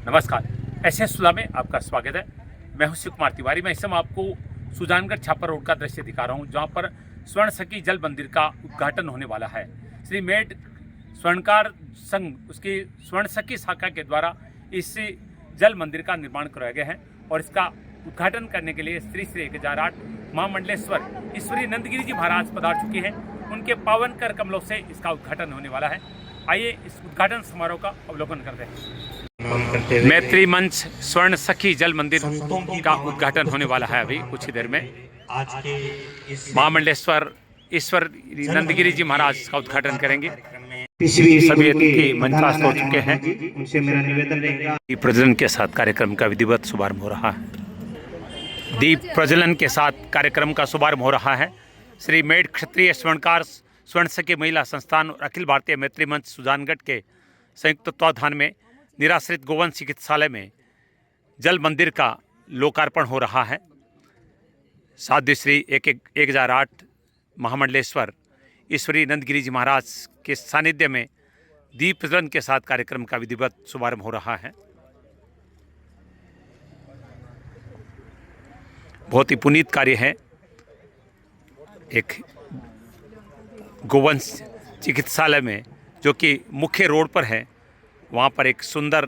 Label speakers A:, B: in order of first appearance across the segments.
A: नमस्कार, एसएस सुला में आपका स्वागत है। मैं हूं शिव कुमार तिवारी। मैं इस समय आपको सुजानगढ़ छापर रोड का दृश्य दिखा रहा हूं, जहां पर स्वर्ण सखी जल मंदिर का उद्घाटन होने वाला है। श्री मेड स्वर्णकार संघ उसकी स्वर्ण सखी शाखा के द्वारा इस जल मंदिर का निर्माण करवाया गया है और इसका उद्घाटन करने के लिए श्री श्री 1008 महामंडलेश्वर ईश्वरी नंदगिरी जी महाराज पधार चुके हैं। उनके पावन कर कमलों से इसका उद्घाटन होने वाला है। आइए इस उद्घाटन समारोह का अवलोकन करते हैं। मैत्री मंच स्वर्ण सखी जल मंदिर का उद्घाटन होने वाला है अभी कुछ ही देर में। महामंडलेश्वर ईश्वर नंदगिरी जी महाराज का उद्घाटन करेंगे। सभी अतिथि मंचास्थ हो चुके हैं।
B: उनसे मेरा निवेदन रहेगा।
A: दीप प्रज्वलन के साथ कार्यक्रम का विधिवत शुभारंभ हो रहा है। दीप प्रज्वलन के साथ कार्यक्रम का शुभारंभ हो रहा है। श्री मेड क्षत्रिय स्वर्णकार स्वर्ण सखी महिला संस्थान और अखिल भारतीय मैत्री मंच सुजानगढ़ के संयुक्त तत्वाधान में निराश्रित गोवंश चिकित्सालय में जल मंदिर का लोकार्पण हो रहा है। साध्वी श्री 1008 महामंडलेश्वर ईश्वरी नंदगिरी जी महाराज के सानिध्य में दीप प्रज्वलन के साथ कार्यक्रम का विधिवत शुभारंभ हो रहा है। बहुत ही पुनीत कार्य है। एक गोवंश चिकित्सालय में जो कि मुख्य रोड पर है, वहाँ पर एक सुंदर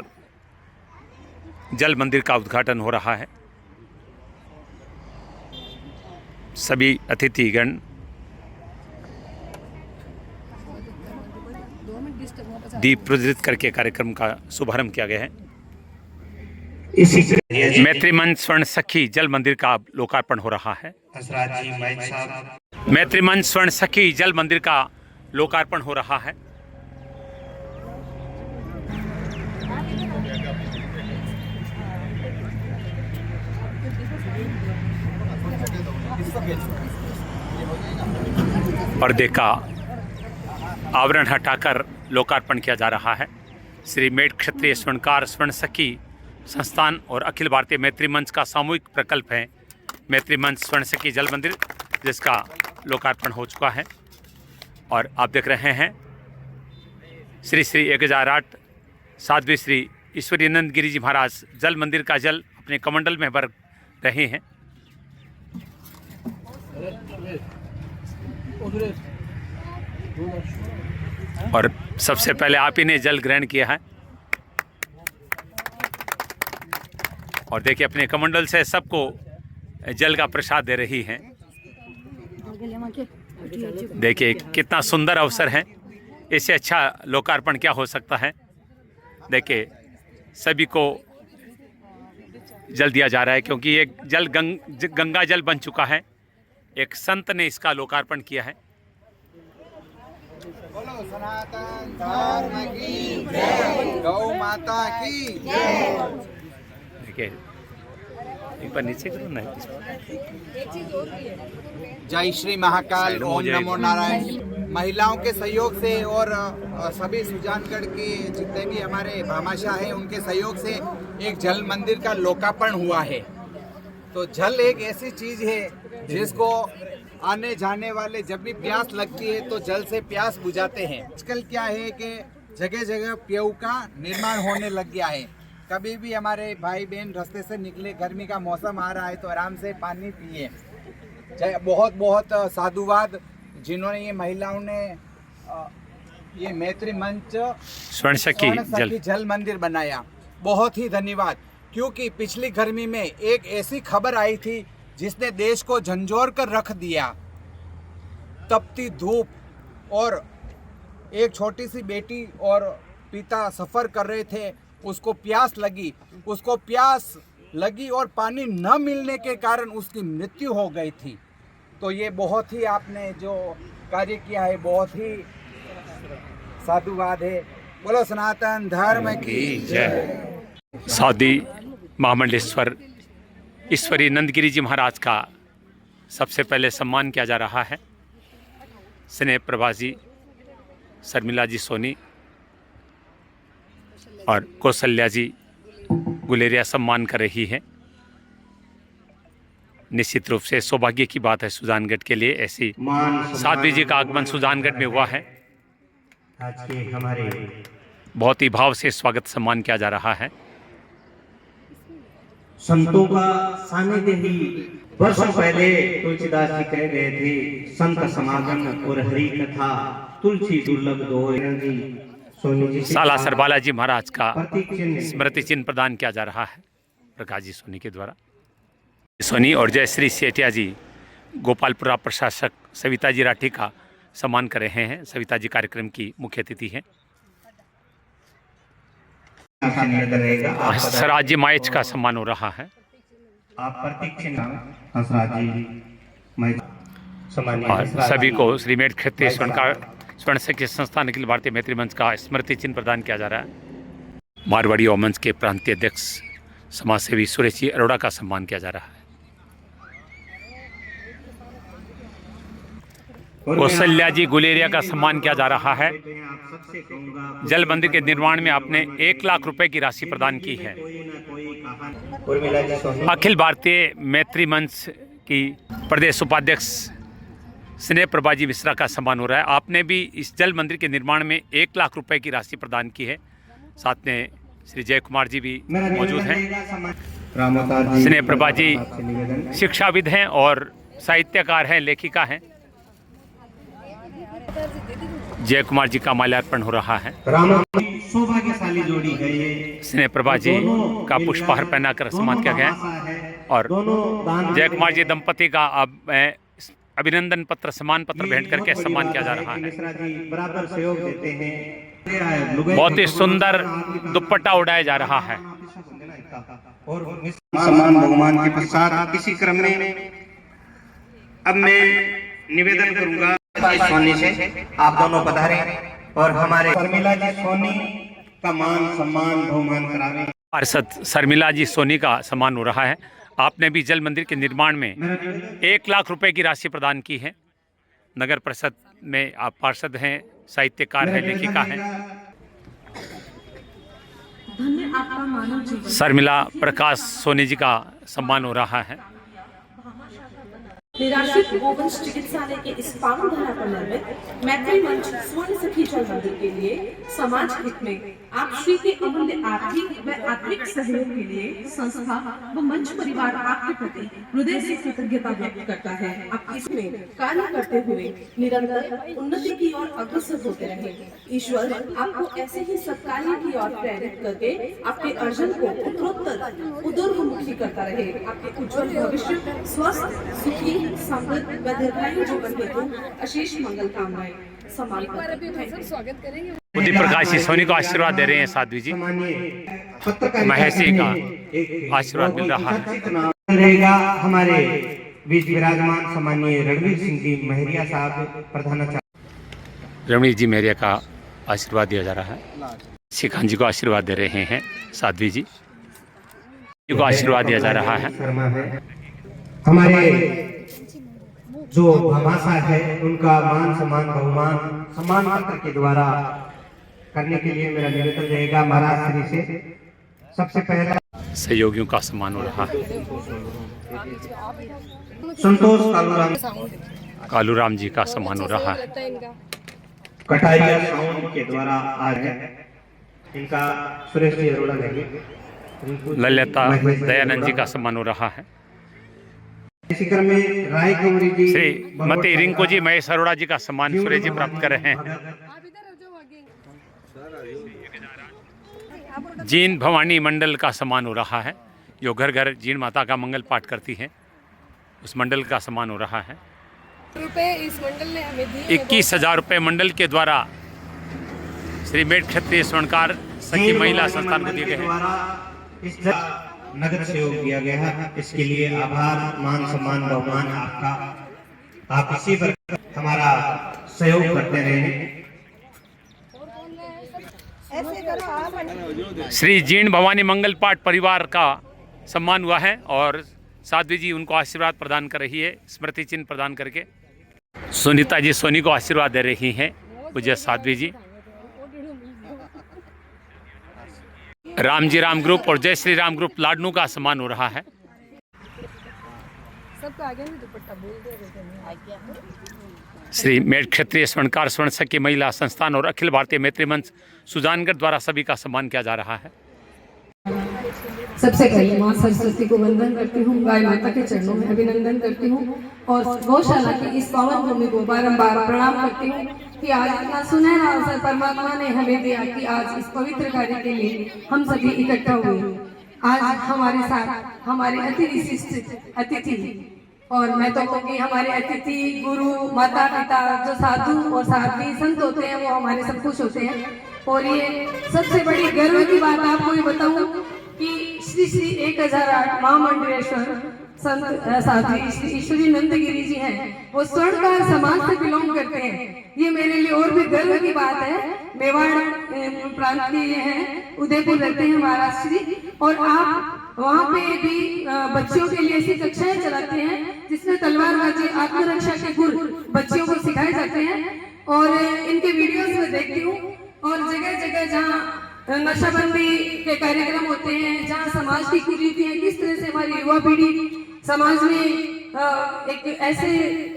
A: जल मंदिर का उद्घाटन हो रहा है। सभी अतिथिगण दीप प्रज्वलित करके कार्यक्रम का शुभारंभ किया गया है। मैत्री मंच स्वर्ण सखी जल मंदिर का लोकार्पण हो रहा है। मैत्री मंच स्वर्ण सखी जल मंदिर का लोकार्पण हो रहा है। पर्दे का आवरण हटाकर लोकार्पण किया जा रहा है। श्री मेड क्षत्रिय स्वर्णकार स्वर्ण सखी संस्थान और अखिल भारतीय मैत्री मंच का सामूहिक प्रकल्प है मैत्री मंच स्वर्ण सखी जल मंदिर, जिसका लोकार्पण हो चुका है। और आप देख रहे हैं श्री श्री 1008 साध्वी श्री ईश्वरी नंदगिरी जी महाराज जल मंदिर का जल अपने कमंडल में भर रहे हैं। और सबसे पहले आप ही ने जल ग्रहण किया है और देखिए अपने कमंडल से सबको जल का प्रसाद दे रही हैं। देखिए कितना सुंदर अवसर है। इससे अच्छा लोकार्पण क्या हो सकता है। देखिए सभी को जल दिया जा रहा है क्योंकि ये जल गंगा जल बन चुका है। एक संत ने इसका लोकार्पण किया है।
C: बोलो सनातन धर्म की जय, गौ माता की जय।
A: देखिए एक बार नीचे करो ना।
C: जय श्री महाकाल, ओम नमो नारायण। महिलाओं के सहयोग से और सभी सुजानगढ़ के जितने भी हमारे भामाशाह हैं उनके सहयोग से एक जल मंदिर का लोकार्पण हुआ है। तो जल एक ऐसी चीज है जिसको आने जाने वाले जब भी प्यास लगती है तो जल से प्यास बुझाते हैं। आजकल क्या है कि जगह जगह पेयू का निर्माण होने लग गया है। कभी भी हमारे भाई बहन रास्ते से निकले, गर्मी का मौसम आ रहा है तो आराम से पानी पिए। बहुत बहुत साधुवाद जिन्होंने ये महिलाओं ने ये मैत्री मंच
A: स्वर्ण सखी
C: जल मंदिर बनाया। बहुत ही धन्यवाद, क्योंकि पिछली गर्मी में एक ऐसी खबर आई थी जिसने देश को झंझोर कर रख दिया। तपती धूप और एक छोटी सी बेटी और पिता सफ़र कर रहे थे, उसको प्यास लगी और पानी न मिलने के कारण उसकी मृत्यु हो गई थी। तो ये बहुत ही आपने जो कार्य किया है बहुत ही साधुवाद है। बोलो सनातन धर्म की जय।
A: साध्वी महामंडलेश्वर ईश्वरी नंदगिरी जी महाराज का सबसे पहले सम्मान किया जा रहा है। स्नेह प्रभा जी, शर्मिला जी सोनी और कौशल्या जी गुलेरिया सम्मान कर रही है। निश्चित रूप से सौभाग्य की बात है सुजानगढ़ के लिए, ऐसी साध्वी जी का आगमन सुजानगढ़ में हुआ है।
B: आज के हमारे
A: बहुत ही भाव से स्वागत सम्मान किया जा रहा है।
B: संतों का सानिध्य ही वर्षों पहले तुलसीदास जी कह गए थे, संत समागम और हरि कथा तुलसी दुर्लभ दोय। सोनी जी
A: सालासर बालाजी महाराज का
B: प्रतीक चिन्ह
A: स्मृति चिन्ह प्रदान किया जा रहा है प्रकाश जी सोनी के द्वारा। सोनी और जयश्री सेठिया जी गोपालपुरा प्रशासक सविता जी राठी का सम्मान कर रहे हैं। सविता जी कार्यक्रम की मुख्य अतिथि हैं।
B: निवेदन रहेगा
A: हंसराज जी माइच का सम्मान हो रहा है
B: आप प्रतीक चिन्ह हंसराज जी मैं सम्मानित
A: और
B: हंसराज
A: सभी
B: जी।
A: को श्री मेट क्षेत्रीय स्वर्ण शक्ति संस्थान अखिल भारतीय मैत्री मंच का स्मृति चिन्ह प्रदान किया जा रहा है। मारवाड़ी और मंच के प्रांतीय अध्यक्ष समाजसेवी सुरेश जी अरोड़ा का सम्मान किया जा रहा है। कौशल्या जी गुलेरिया का सम्मान किया जा रहा है। जल मंदिर के निर्माण में आपने 1 लाख रुपए की राशि प्रदान की है। अखिल भारतीय मैत्री मंच की प्रदेश उपाध्यक्ष स्नेह प्रभाजी मिश्रा का सम्मान हो रहा है। आपने भी इस जल मंदिर के निर्माण में 1 लाख रुपए की राशि प्रदान की है। साथ में श्री जय कुमार जी भी मौजूद हैं। स्नेह प्रभाजी शिक्षाविद हैं और साहित्यकार हैं, लेखिका हैं। जय कुमार जी का माल्यार्पण हो रहा है।
B: सौभाग्यशाली जोड़ी है ये।
A: स्नेह प्रभा जी का पुष्पहार पहनाकर सम्मान किया गया है और जय कुमार जी दंपति का अब अभिनंदन पत्र सम्मान पत्र भेंट करके सम्मान किया जा रहा है।
B: बराबर सहयोग देते हैं।
A: बहुत ही सुंदर दुपट्टा उड़ाया जा रहा है।
B: और सम्मान भगवान के पश्चात इसी क्रम में अब मैं निवेदन करूंगा सोनी से आप दोनों पधारे और हमारे शर्मिला जी सोनी का मान सम्मान बहुमान करावे।
A: पार्षद शर्मिला जी सोनी का सम्मान हो रहा है। आपने भी जल मंदिर के निर्माण में 1 लाख रुपए की राशि प्रदान की है। नगर परिषद में आप पार्षद हैं, साहित्यकार हैं, लेखिका हैं। शर्मिला प्रकाश सोनी जी का सम्मान हो रहा है।
D: निराश्रित गोवंश चिकित्सालय के इस पावन धारा पर निर्मित मैत्री मंच स्वर्ण सखी जल मंदिर के लिए समाज हित में आप श्री के अमूल्य आर्थिक व आत्मिक सहयोग के लिए संस्था व मंच परिवार आपके प्रति हृदय से कृतज्ञता व्यक्त करता है। आप इसमें कार्य करते हुए निरंतर उन्नति की ओर अग्रसर होते रहे। ईश्वर आपको ऐसे ही सत्कार्य की ओर प्रेरित करके आपके अर्जन को उत्तरोत्तर उदोर्मुखी करता रहे। आपके उज्जवल भविष्य, स्वस्थ, सुखी, समृद्ध व दीर्घायु जीवन हेतु अशेष मंगल कामनाएं। स्वागत करेंगे।
A: बुद्धि प्रकाश जी सोनी को आशीर्वाद दे रहे हैं। साध्वी जी महेश जी का आशीर्वाद मिल रहा है।
B: रहेगा हमारे बीच विराजमान सम्मानीय रणवीर सिंह जी महरिया साहब प्रधानाचार्य।
A: रणवीर जी मेरिया का आशीर्वाद दिया जा रहा है। शिखान जी को आशीर्वाद दे रहे हैं। साध्वी जी को आशीर्वाद दिया जा रहा है।
B: हमारे जो भामाशा है उनका मान सम्मान बहुमान सम्मान पत्र के द्वारा करने के लिए मेरा निवेदन रहेगा महाराज श्री से। सबसे पहला
A: सहयोगियों का सम्मान हो रहा है।
B: संतोष
A: कालूराम जी का सम्मान हो रहा है।
B: कटारिया साउंड के द्वारा आज है इनका सुरेश जी अरोड़ा लेंगे।
A: ललिता दयानंद जी का सम्मान हो रहा है।
B: इसी क्रम में राय कुंवरी जी
A: श्री मती रिंकू जी महेश अरोड़ा जी का सम्मान सुरेश जी प्राप्त कर रहे हैं। जीन भवानी मंडल का सम्मान हो रहा है। जो घर घर जीन माता का मंगल पाठ करती हैं, उस मंडल का सम्मान हो रहा है।
E: इस मंडल ने हमें दिए
A: 21,000 रुपये मंडल के द्वारा श्री मेट क्षेत्रीय स्वर्णकार सखी महिला संस्थान को दिए गए हैं।
B: नगद सहयोग दिया गया है, इसके लिए आभार मान सम्मान बहुमान आपका। आप इसी पर हमारा सहयोग करते रहे।
A: श्री जीण भवानी मंगल पाठ परिवार का सम्मान हुआ है और साध्वी जी उनको आशीर्वाद प्रदान कर रही है, स्मृति चिन्ह प्रदान करके। सुनीता जी सोनी को आशीर्वाद दे रही हैं पूज्य साध्वी जी। रामजी राम ग्रुप और जय श्री राम ग्रुप लाडनू का सम्मान हो रहा है। श्री मेट क्षेत्रीय स्वर्णकार स्वर्ण सखी महिला संस्थान और अखिल भारतीय मैत्री मंच सुजानगढ़ द्वारा सभी का सम्मान किया जा रहा है।
E: सबसे पहले माँ सरस्वती को वंदन करती हूँ, गाय माता के चरणों में अभिनंदन करती हूँ और गौशाला की इस पावन भूमि को बारंबार प्रणाम करती हूँ कि आज इतना सुनहरा अवसर परमात्मा ने हमें दिया कि आज इस पवित्र कार्य के लिए हम सभी इकट्ठा हुए। आज हमारे साथ हमारे अति विशिष्ट अतिथि, और मैं तो कहूँगी हमारे अतिथि गुरु माता पिता जो साधु और साध्वी संत होते हैं वो हमारे सब कुछ होते हैं। और ये सबसे बड़ी गर्व की बात आपको ये बताऊं कि श्री श्री 1008 महामंडलेश्वर संत साध्वी श्री ईश्वरी नंदगिरी जी हैं, वो स्वर्णकार समाज से बिलोंग करते हैं। ये मेरे लिए और भी गर्व की बात है। मेवाड़ प्रांत के ये हैं, उदयपुर रहते हैं महाराष्ट्र जी, और आप वहाँ पे भी बच्चों के लिए ऐसी कक्षाएं चलाते हैं जिसमें तलवारबाजी आत्मरक्षा के गुण बच्चों को सिखाए जाते हैं। और इनके वीडियोस में देखती हूँ और जगह जगह जहाँ नशाबंदी के कार्यक्रम होते हैं, जहाँ समाज की कुरीतियां किस तरह से हमारी युवा पीढ़ी समाज में एक ऐसे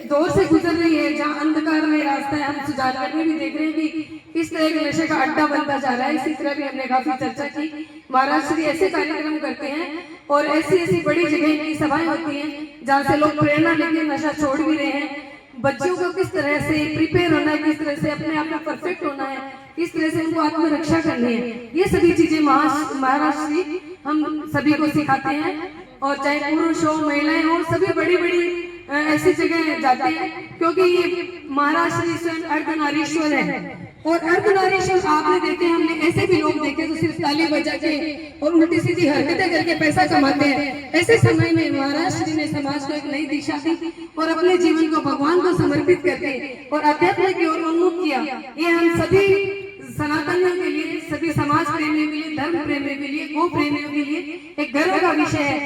E: दौर से गुजर रही है जहाँ अंधकार में रास्ता है। हम सुजानगढ़ में भी देख रहे हैं कि किस तरह के नशे का अड्डा बनता जा रहा है। इसी तरह भी हमने काफी चर्चा की। महाराष्ट्र भी ऐसे कार्यक्रम करते हैं और ऐसी ऐसी बड़ी जगह की सभाएं होती हैं जहाँ से लोग प्रेरणा लेके नशा छोड़ भी रहे हैं। बच्चों को किस तरह से प्रिपेयर होना है, किस तरह से अपने आप में परफेक्ट होना है, किस तरह से उनको आत्मरक्षा करनी है, ये सभी चीजें महाराष्ट्र हम सभी को सिखाते हैं। और चाहे पुरुष हो महिलाएं हो, सभी बड़ी बड़ी ऐसी जगह जाते हैं क्योंकि ये महाराष्ट्र स्वयं अर्धनारीश्वर है। और अर्धनारीश्वर आपने देखे, हमने ऐसे भी लोग देखे जो सिर्फ ताली बजा के और उल्टी सीधी हरकतें करके पैसा कमाते हैं। ऐसे समय में महाराष्ट्र ने समाज को एक नई दिशा दी और अपने जीवन को भगवान को समर्पित करके और अध्यात्म की ओर उन्मुख किया। ये हम सभी सनातनियों के लिए, सभी समाज प्रेमियों के लिए, धर्म प्रेमियों के लिए, गो प्रेमियों के लिए एक गर्व का विषय है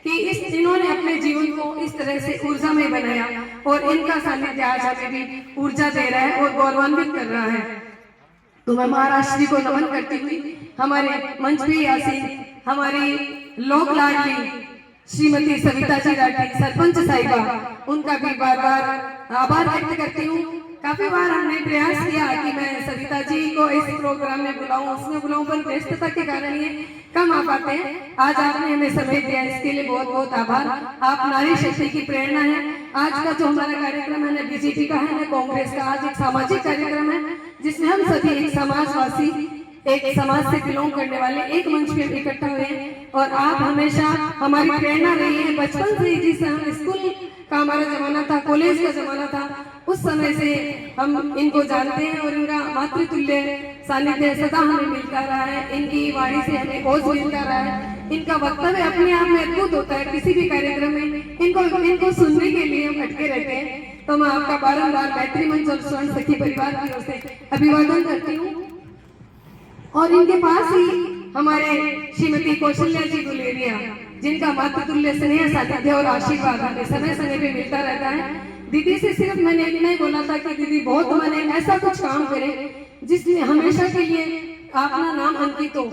E: कि इन्होंने अपने जीवन को इस तरह से ऊर्जामय बनाया और इनका सानिध्य आज हमें भी ऊर्जा दे रहा है और गौरवान्वित कर रहा है। तो मैं महाराष्ट्र को नमन करती हुई हमारे मंच पे आसीन हमारी लोक लाडली श्रीमती सविता जी राठी सरपंच साहिबा, उनका भी बार बार आभार व्यक्त करती हूँ। काफी बार हमने प्रयास किया कि मैं सविता जी को इस प्रोग्राम में बुलाऊं, उसमें बुलाऊं, पर व्यस्तता के कारण ये कम आ पाते हैं। आज आपने हमें समय दिया, इसके लिए बहुत बहुत आभार। आप नारी शक्ति की प्रेरणा है। आज का जो हमारा कार्यक्रम है न बीजेपी का है न कांग्रेस का, आज एक सामाजिक कार्यक्रम है जिसमें हम सभी एक समाजवासी, एक समाज से बिलोंग करने वाले एक मंच पे इकट्ठा हुए हैं। और आप हमेशा हमारी प्रेरणा रही है। बचपन से जिस हम स्कूल का हमारा जमाना था, कॉलेज का जमाना था, उस समय से हम इनको जानते हैं और इनका मातृतुल्य सानिध्य सदा हमें मिलता रहा है। इनकी वाणी से हमें ओज मिलता रहा है। इनका वक्तव्य अपने आप में अद्भुत होता है। किसी भी कार्यक्रम में इनको सुनने के लिए हम अटके रहते हैं। तो मैं आपका बारंबार मैत्री मंच और स्वर्ण सखी परिवार की ओर से अभिवादन करती हूँ। और इनके पास ही हमारे श्रीमती कौशल्या जी गुलेरिया, जिनका मातृतुल्य स्नेह सानिध्य और आशीर्वाद हमें समय समय पे मिलता रहता है। दीदी से सिर्फ मैंने इतना ही बोला था कि दीदी बहुत मैंने ऐसा कुछ काम करे जिसमें हमेशा के लिए अपना नाम अंकित हो।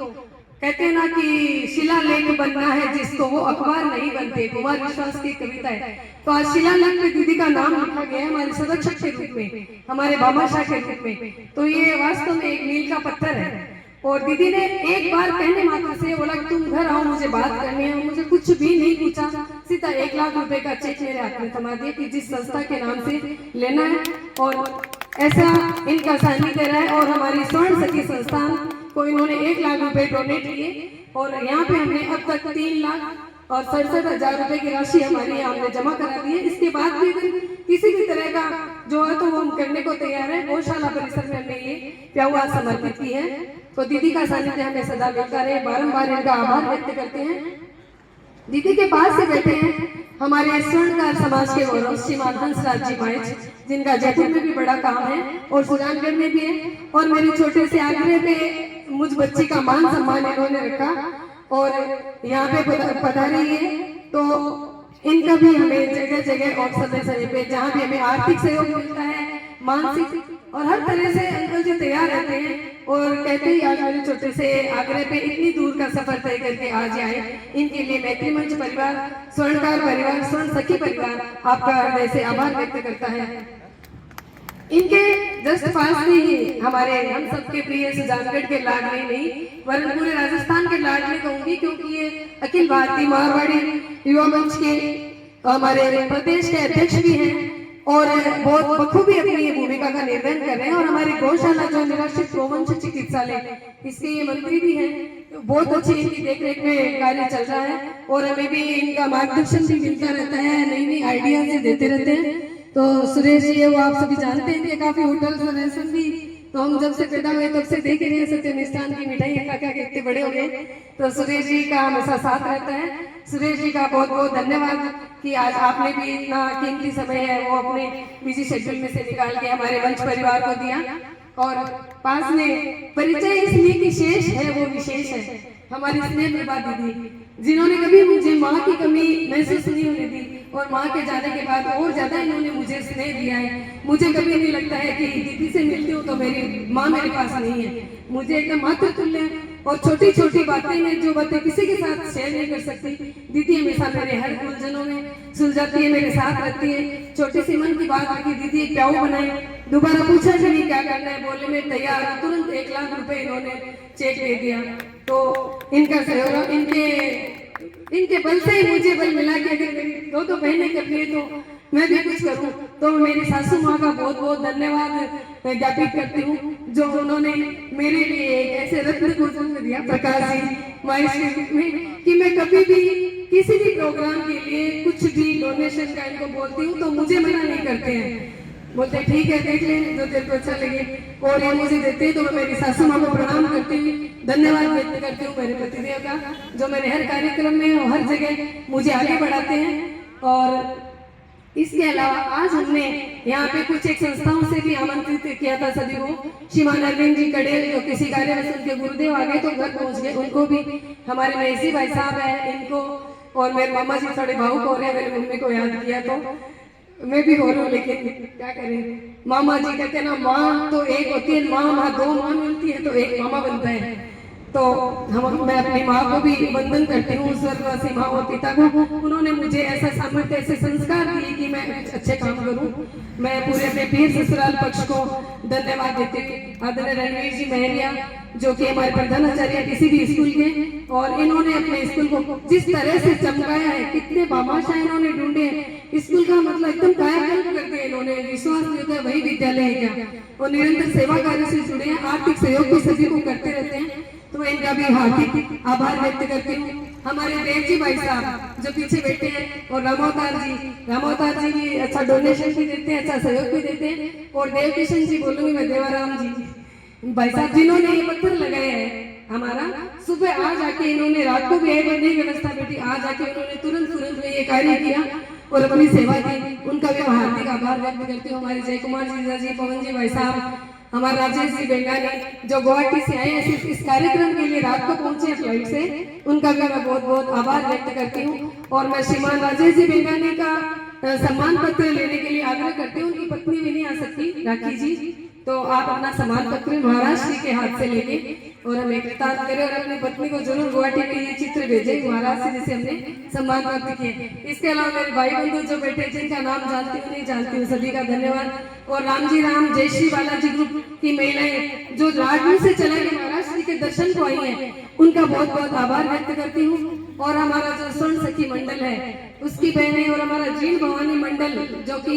E: कहते हैं ना कि शिलालेख बनना है जिसको, वो अखबार नहीं बनते। कुमार विश्वास की कविता है। तो आज शिलालेख में दीदी का नाम लिखा गया है हमारे संरक्षक के रूप में, हमारे भामाशाह के रूप में। तो ये वास्तव में एक मील का पत्थर है। और दीदी ने एक बार कहने मात्र से बोला कि तुम घर आओ, मुझे बात करनी है। मुझे कुछ भी नहीं पूछा, सीधा 1 लाख रुपए का चेक मेरे हाथ में थमा दिया कि जिस संस्था के नाम से लेना है। और ऐसा इनका सानिध्य रहा है। और हमारी स्वर्ण सखी संस्थान को इन्होंने 1 लाख रुपए डोनेट किए और यहाँ पे हमने अब तक 3,67,000 रुपए की राशि हमारी यहाँ हमने जमा करा दी है। इसके बाद भी किसी भी तरह का जो है तो वो हम करने को तैयार है। गौशाला परिसर में हमने ये प्याहुआ समर्पित की है। तो दीदी का सानिध्य हमें सदा मिलता रहे। बारंबार इनका आभार व्यक्त करते हैं। दीदी के पास से बैठे हैं हमारे स्वर्णकार समाज के गौरव श्रीमान हंसराज जी माइच, जिनका जयपुर में भी बड़ा काम है और सुजानगढ़ में भी है। और मेरे छोटे से आग्रह पे मुझ बच्ची का मान सम्मान इन्होंने रखा और यहाँ पे पधारी है। तो इनका भी हमें जगह जगह और समय समय पे जहाँ भी हमें आर्थिक सहयोग मिलता है, मानसिक और हर तरह से अंकल जी तैयार रहते हैं। और कहते ही आज मेरे छोटे से आग्रह पे इतनी दूर का सफर तय करके आज आए। इनके लिए मैत्री मंच परिवार, स्वर्णकार परिवार, स्वर्ण सखी परिवार आपका हृदय से आभार व्यक्त करता है। इनके जस्ट पास में ही हमारे हम सबके प्रिय सुजानगढ़ के लाडले नहीं वरन पूरे राजस्थान के लाडले कहूंगी, क्योंकि ये अखिल भारतीय मारवाड़ी युवा मंच के हमारे प्रदेश के अध्यक्ष भी हैं और बहुत बखूबी अपनी ये भूमिका का निर्वहन कर रहे हैं। और हमारी गौशाला जो निराश्रित गौवंश चिकित्सालय इसके ये मंत्री भी हैं, तो बहुत अच्छी इनकी देखरेख में कार्य चल रहा है और हमें भी इनका मार्गदर्शन भी मिलता रहता है, नई नई आइडियाज देते रहते हैं। तो सुरेश जी वो आप सभी जानते हैं कि काफी होटल्स और रेस्टोरेंट भी, तो हम जब से पैदा हुए तब से देख रहे हैं सत्य मिष्ठान की मिठाई खा के इतने बड़े हो गए। तो सुरेश जी का हमेशा साथ रहता है। सुरेश जी का बहुत बहुत धन्यवाद कि आज आपने भी इतना कीमती समय है वो अपने बिजी शेड्यूल में से निकाल के हमारे मंच परिवार को दिया। और पास में परिचय इसलिए कि शेष है वो विशेष है, हमारी स्नेह प्रभा दीदी जिन्होंने कभी मुझे माँ की कमी महसूस नहीं होने दी और माँ के जाने के बाद और ज्यादा इन्होंने मुझे स्नेह दिया है। मुझे कभी नहीं लगता है कि दीदी से मिलती हूँ तो मेरी माँ मेरे पास नहीं है, मुझे एकदम मातृ तुल्य और छोटी छोटी बातें हैं जो बातें किसी के साथ शेयर नहीं कर सकती। दीदी हमेशा मेरे हर उलझनों में सुलझाती है, मेरे साथ रहती है। छोटी सी मन की बात रखी, दीदी क्या बनाई, दोबारा पूछा कि नहीं क्या करना है, बोलने में तैयार, तुरंत 1 लाख रुपए इन्होंने चेक दे दिया। तो इनका सहयोग इनके बल से ही मुझे बल मिला कि अगर मेरी 2 बहनें कर रही है तो मैं भी कुछ करूं। तो मेरी सासू माँ का बहुत बहुत धन्यवाद ज्ञापित करती हूँ जो उन्होंने मेरे लिए एक ऐसे रत्न को जन्म दिया प्रकाश जी माइस के रूप में कि मैं कभी भी किसी भी प्रोग्राम के लिए कुछ भी डोनेशन का इनको बोलती हूँ तो मुझे मना नहीं करते हैं, बोलते ठीक है देख ले जो तेरे को अच्छा लगे, और ये मुझे देते हैं। तो मैं मेरी सासू माँ को प्रणाम करती हुई धन्यवाद व्यक्त करती हूँ मेरे पतिदेव का जो मेरे हर कार्यक्रम में और हर जगह मुझे आगे बढ़ाते हैं। और इसके अलावा आज हमने यहाँ पे कुछ एक संस्थाओं से भी आमंत्रित किया था सभी को। श्रीमान अरविंद जी कड़ेल जो किसी कार्य में उनके गुरुदेव आ गए तो घर पहुंच गए, उनको भी हमारे महेशी भाई साहब है इनको, और मेरे मामा जी थोड़े भावुक हो रहे हैं, मेरी मम्मी को याद किया तो मैं भी हो रहा हूँ, लेकिन क्या करें। मामा जी कहते ना माँ तो एक होती है, माँ 2 माँ मिलती है तो एक मामा बनता है। तो मैं अपनी माँ को भी वंदन करती हूँ, स्वर्गवासी माँ और पिता को। उन्होंने मुझे ऐसा सामर्थ्य ऐसे संस्कार दिए कि मैं अच्छे काम करूँ। मैं पूरे अपने पीर ससुराल पक्ष को धन्यवाद देती हूँ। आदरणीय रणवीर जी महरिया जो कि हमारे प्रधानाचार्य किसी भी स्कूल के, और इन्होंने अपने स्कूल को जिस तरह से चमकाया है, कितने भामाशाह इन्होंने ढूंढे हैं। स्कूल का मतलब एकदम कायाकल्प करके इन्होंने विश्वास नहीं होता वही विद्यालय है क्या, और निरंतर सेवा कार्य से जुड़े हैं, आर्थिक सहयोग भी सभी को करते रहते हैं। तो मैं इनका भी हार्दिक आभार व्यक्त करती हूँ। हमारे देव जी भाई साहब जो पीछे बैठे हैं, और रामोतार जी भी अच्छा डोनेशन भी देते हैं, अच्छा सहयोग भी देते हैं। और देव किशन जी बोलूंगी मैं, देवाराम जी भाई साहब जिन्होंने ये पत्थर लगाया है हमारा, सुबह आज आके इन्होंने, रात को भी एक बजे व्यवस्था बैठी, आज आके इन्होंने तुरंत में ये कार्य किया और अपनी सेवा की, उनका भी हार्दिक आभार व्यक्त करती हूँ। हमारे जय कुमार जी, पवन जी भाई साहब, हमारे राजेश जी बेंगाली जो गुवाहाटी से आए हैं सिर्फ इस कार्यक्रम के लिए, रात को पहुंचे फ्लाइट से, उनका भी मैं बहुत बहुत आभार व्यक्त करती हूँ। और मैं श्रीमान राजेश जी बेंगाली का सम्मान पत्र लेने के लिए आग्रह करती हूँ। उनकी पत्नी भी नहीं आ सकती राखी जी, तो आप अपना सम्मान पत्र महाराज जी के हाथ से लेके और हमें कृतार्थ करें और अपनी पत्नी को जरूर गुवाहाटी में ये चित्र भेजे महाराज से जिसे हमने सम्मान प्राप्त किए। इसके अलावा मेरे भाई बंधु जो बैठे जिनका नाम जानती हूँ नहीं जानती हूँ, सभी का धन्यवाद। और राम जी राम जय श्री बालाजी ग्रुप की महिलाएं जो राजू से चला के महाराज जी के दर्शन को आई हैं, उनका बहुत बहुत आभार व्यक्त करती हूँ। और हमारा जो स्वर्ण सखी मंडल है उसकी बहनें, और हमारा जीन भवानी मंडल जो कि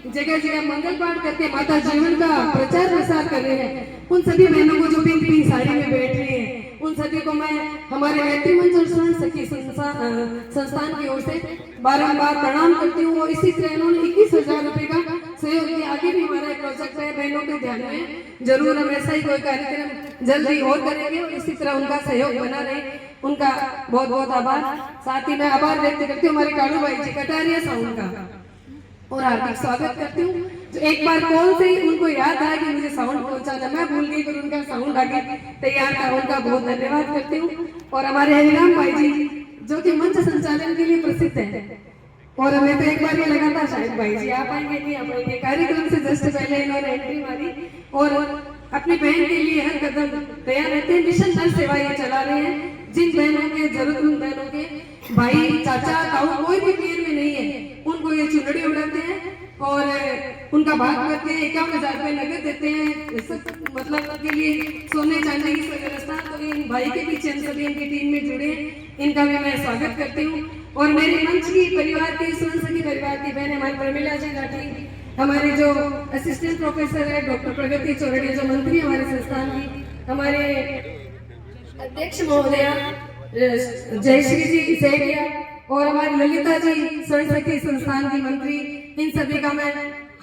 E: जगह जगह मंगल पाठ करके माता जीवन का प्रचार प्रसार कर रहे हैं, उन सभी बहनों को जो पिंक साड़ी में बैठ रही है, उन सभी को मैं हमारे मैत्री मंच और स्वर्ण सखी संस्थान की ओर से बारंबार प्रणाम करती हूँ। और इसी तरह इन्होंने 21,000 रुपए का सहयोग किया। आगे भी हमारा प्रोजेक्ट है बहनों के ध्यान में, जरूर हम ऐसा ही कोई कार्यक्रम जल्दी और करेंगे और इसी तरह उनका सहयोग बना रहे, उनका बहुत बहुत आभार। साथ ही मैं आभार व्यक्त करती हूँ हमारे कालू भाई जी कटारिया साउंड का, और हार्दिक स्वागत करती हूँ। जो एक बार कॉल से ही उनको याद आया कि मुझे साउंड पहुंचाना, मैं भूल गई पर उनका साउंड आगे तैयार था, उनका बहुत धन्यवाद करती हूँ। और हमारे हरिराम भाई जी जो कि मंच संचालन के लिए प्रसिद्ध है, और हमें तो एक बार ये लगा था शायद भाई जी आ पाएंगे नहीं आ पाएंगे, कार्यक्रम से जस्ट पहले इन्होंने एंट्री मारी और अपनी बहन के लिए हर कदम तैयार रहते हैं। मिशन दल सेवा ये चला रहे हैं। जिन बहनों के जरूरतमंद बहनों के भाई चाचा ताऊ कोई भी पीर में नहीं है, उनको ये चुनरी उड़ाते हैं और उनका उनका भाग करते हैं, 51,000 रुपये नगद देते हैं सब मतलब के लिए सोने चांदी की व्यवस्था। तो इन भाई के पीछे हम सभी इनकी टीम में जुड़े, इनका भी मैं स्वागत करती हूँ। और मेरे मंच की परिवार के स्वर्ण सखी परिवार की बहन हमारी प्रमिला जी राठी, हमारे जो असिस्टेंट प्रोफेसर है डॉक्टर प्रगति चौरड़िया, जो मंत्री हमारे संस्थान की, हमारे अध्यक्ष महोदया जयश्री जी सेठिया और हमारी ललिता जी स्वर्ण सखी संस्थान की मंत्री, इन सभी का मैं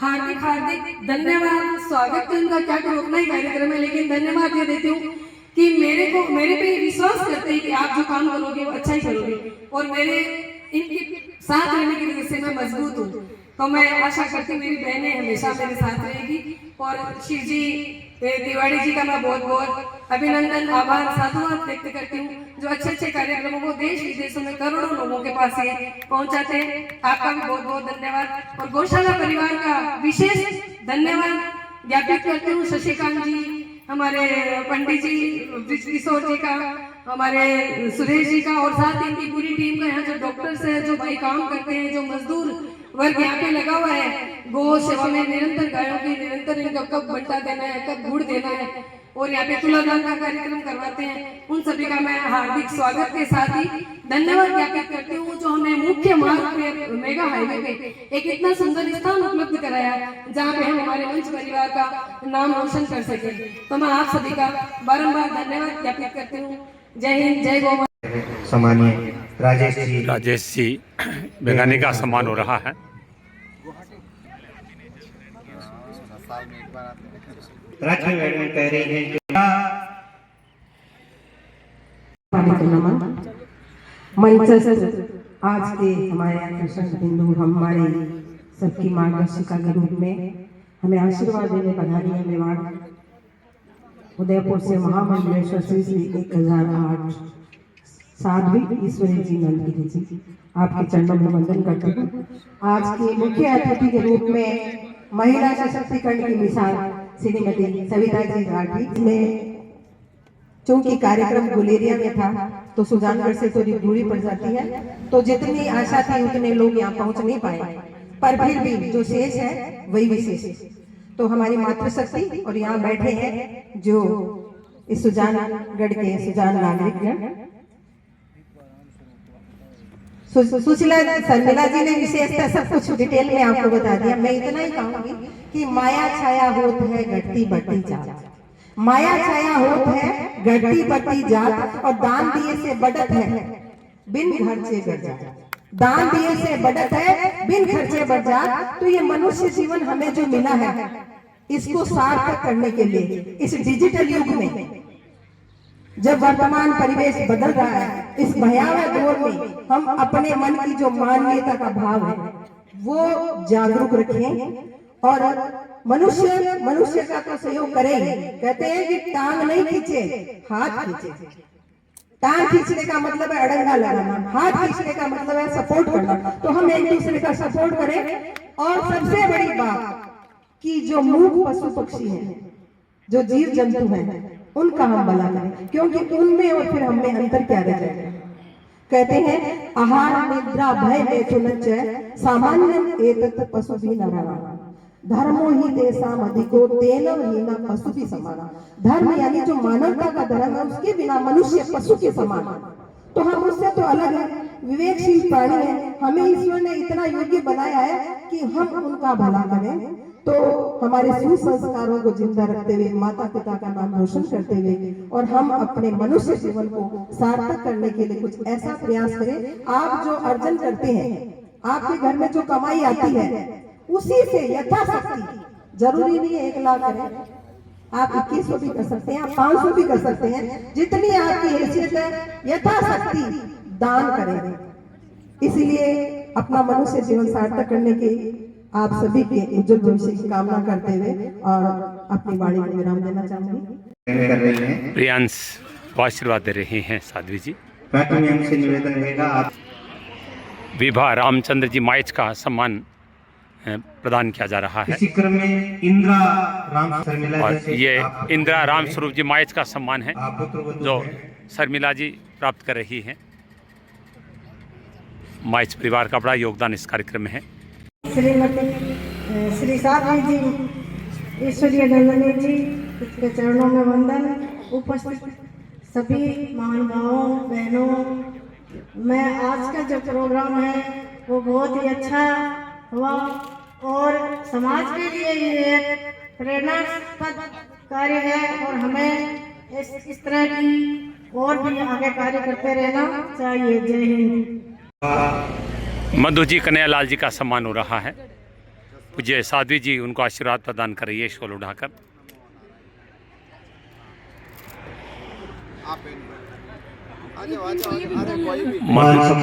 E: हार्दिक हार्दिक धन्यवाद स्वागत तो इनका क्या रोकना ही कार्यक्रम है, लेकिन धन्यवाद ये देती हूँ कि मेरे पे विश्वास करते हैं कि आप जो काम करोगे वो अच्छा ही करोगे और मेरे इनके साथ रहने की वजह से मैं मजबूत हूँ। तो मैं आशा करती हूँ मेरी बहनें हमेशा मेरे साथ रहेगी। और शिव जी तिवारी जी का मैं बहुत बहुत अभिनंदन आभार साधुवाद व्यक्त करती हूँ, जो अच्छे अच्छे कार्यक्रमों को देश विदेशों में करोड़ों लोगों के पास ये पहुंचाते हैं। आपका भी बहुत बहुत धन्यवाद और गौशाला परिवार का विशेष धन्यवाद ज्ञापित करती हूँ। शशिकांत जी, हमारे पंडित जी किशोर जी का, हमारे सुरेश जी का और साथ इनकी पूरी टीम का, यहाँ जो डॉक्टर्स है, जो भाई काम करते हैं, जो मजदूर वर्ग यहाँ पे लगा हुआ है गौ सेवा में, निरंतर गायों की निरंतर इनको कब बंटा देना है, कब गुड़ देना है और यहाँ पे तुलादान का कार्यक्रम करवाते हैं, उन सभी का मैं हार्दिक स्वागत के साथ ही धन्यवाद ज्ञापित करती हूँ, जो हमें मुख्य मार्ग पे मेगा हाईवे पे एक इतना सुंदर स्थान उपलब्ध कराया जहाँ पे हम हमारे मंच परिवार का नाम रोशन कर सके। तो मैं आप सभी का बारंबार धन्यवाद ज्ञापित करती हूँ। जय हिंद, जय गौ माता।
B: सम्मानीय
A: राजेश जी वैज्ञानिक का सम्मान हो रहा है।
B: राजकीय मैडम कह रही है कि
F: मंचस्थ आज के हमारे आकर्षण बिंदु हमारे सबकी मार्गदर्शिका के रूप में हमें आशीर्वाद देने पधारी है मेवाड़ उदयपुर से महामंडलेश्वर श्री 1008 साध्वी ईश्वरी जी नंदगिरी जी, आपके चरणों में वंदन करती हूँ। आज के मुख्य अतिथि के रूप में महिला सशक्तिकरण की मिसाल श्रीमती सविता जी राठी में, चूंकि कार्यक्रम गुलेरिया में था तो सुजानगढ़ से थोड़ी दूरी पड़ जाती है, तो जितनी आशा थी उतने लोग यहाँ पहुंच नहीं पाए, पर फिर भी जो शेष है वही विशेष है। तो हमारी मातृशक्ति और यहाँ बैठे हैं जो इस सुजानगढ़ के सुजान नागरिक सुशीला शर्मिला जी ने विशेषता सब कुछ डिटेल में आपको बता दिया। मैं इतना ही कहूंगी कि माया छाया होत है घटती बढ़ती जात, माया छाया होत है घटती बढ़ती जात, और दान दिए से बढ़त है बिन खर्चे बढ़ जात, दान दिए से बढ़त है बिन खर्चे बढ़ जात। तो ये मनुष्य जीवन हमें जो मिला है इसको सार्थक करने के लिए इस डिजिटल युग में, जब वर्तमान परिवेश बदल रहा है, इस भयावह दौर में हम अपने मन की जो मानवीयता का भाव है वो जागरूक रखें और मनुष्य का तो सहयोग करें। कहते हैं कि टांग नहीं खींचे हाथ खींचे। टांग खींचने का मतलब है अड़ंगा लगाना, हाथ खींचने का मतलब है सपोर्ट करना। तो हम एक दूसरे का सपोर्ट करें। और सबसे बड़ी बात कि जो मूक पशु पक्षी हैं, जो जीव जंतु हैं, उनका हम भला करें, क्योंकि उनमें और फिर हमें अंतर क्या रह जाएगा। कहते हैं आहार निद्रा भय में चुनच सामान्य एतत् पशु भी नराना, धर्मो ही तेसाम अधिको तेन हीना पशु भी समाना। धर्म यानी जो मानवता का धर्म है उसके बिना मनुष्य पशु के समान है। तो हम उससे तो अलग है, विवेकशील प्राणी है। हमें ईश्वर ने इतना योग्य बनाया है कि हम उनका भला करें। तो हमारे सुसंस्कारों को जिंदा रखते हुए, माता पिता का नाम रोशन करते हुए, और हम अपने मनुष्य जीवन को सार्थक करने के लिए कुछ ऐसा प्रयास करें। आप जो अर्जन करते हैं, आपके घर में जो कमाई आती है, उसी से यथाशक्ति, जरूरी नहीं है 1 लाख करें, आप 2100 भी कर सकते हैं, आप 500 भी कर सकते हैं, जितनी आपकी हैसियत है यथाशक्ति दान करें। इसलिए अपना मनुष्य जीवन सार्थक करने की आप सभी के उज्जवल भविष्य की कामना करते हुए और अपनी वाणी को विराम देना चाहूंगी।
A: प्रियांश को आशीर्वाद दे रहे हैं साध्वी जी।
B: हमसे निवेदन रहेगा आप
A: विभा रामचंद्र जी माइच का सम्मान प्रदान किया जा रहा है।
B: इसी क्रम में इंदिरा राम शर्मिला
A: और
B: जैसे
A: ये
B: आप
A: इंदिरा राम स्वरूप जी माइच का सम्मान है
B: आप पुत्रवधू
A: जो
B: हैं।
A: शर्मिला जी प्राप्त कर रही हैं। माइच परिवार का बड़ा योगदान इस कार्यक्रम में है।
E: श्रीमती
F: श्री साध्वी जी, ईश्वरीय नंदनी जी के चरणों में वंदन। उपस्थित सभी महानुभावों, बहनों, मैं आज का जो प्रोग्राम है वो बहुत ही अच्छा हुआ और समाज के लिए ये एक प्रेरणास्पद कार्य है और हमें इस तरह की और भी आगे कार्य करते रहना चाहिए। जय हिंद।
A: मधु जी कन्हैयालाल जी का सम्मान हो रहा है। पूज्य साध्वी जी उनको आशीर्वाद प्रदान कर रही है शॉल उठाकर।